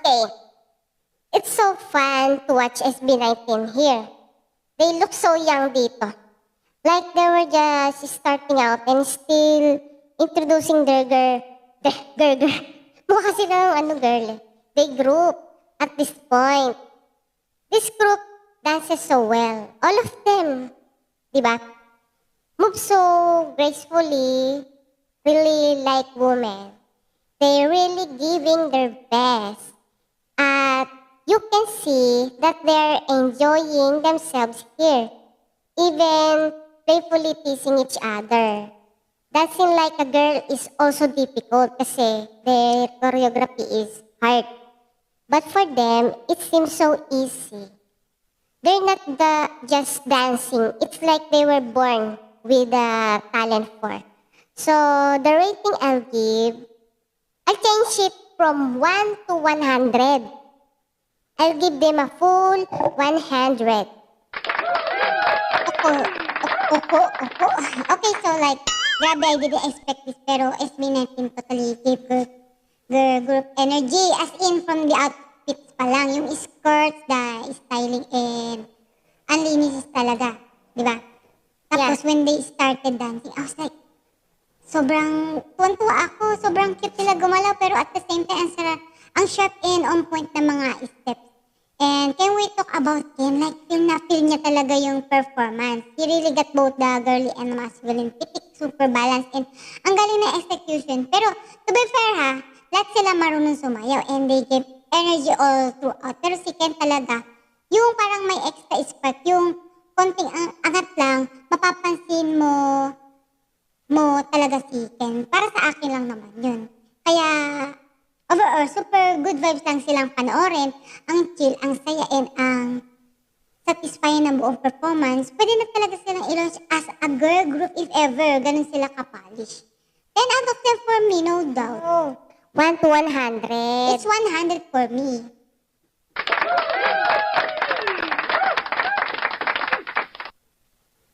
Okay. It's so fun to watch SB19 here. They look so young dito. Like they were just starting out and still introducing their girl. Mukha silang girl eh. They group at this point. This group dances so well. All of them. Diba? Move so gracefully, really like women. They're really giving their best. At you can see that they're enjoying themselves here, even playfully teasing each other. Dancing like a girl is also difficult kasi their choreography is hard. But for them, it seems so easy. They're not just dancing. It's like they were born with a talent for. So the rating I'll change it from 1 to 100. I'll give them a full 100. Opo. Okay, so like, grabe, I didn't expect this, pero SB19 totally gave group energy, as in from the outfits pa lang, yung skirts, the styling, and ang linis talaga, di ba? Tapos when they started dancing, I was like, sobrang tuwan-tuwa ako, sobrang cute sila gumalaw, pero at the same time, ang sharp and on point na mga steps. And can we talk about Ken? Like, feel niya talaga yung performance. He really got both the girly and masculine, typic, super balanced, and ang galing na execution. Pero, to be fair ha, lahat sila marunong sumayaw, and they give energy all throughout. Pero si Ken talaga, yung parang may extra spark, yung konting angat lang, mapapansin mo talaga si Ken. Para sa akin lang naman yun. Kaya, overall, super good vibes lang silang panoorin. Ang chill, ang saya, and ang satisfying ng buong performance. Pwede na talaga silang i-launch as a girl group if ever. Ganun sila ka-polish. 10 out of 10 for me, no doubt. 1 to 100. It's 100 for me.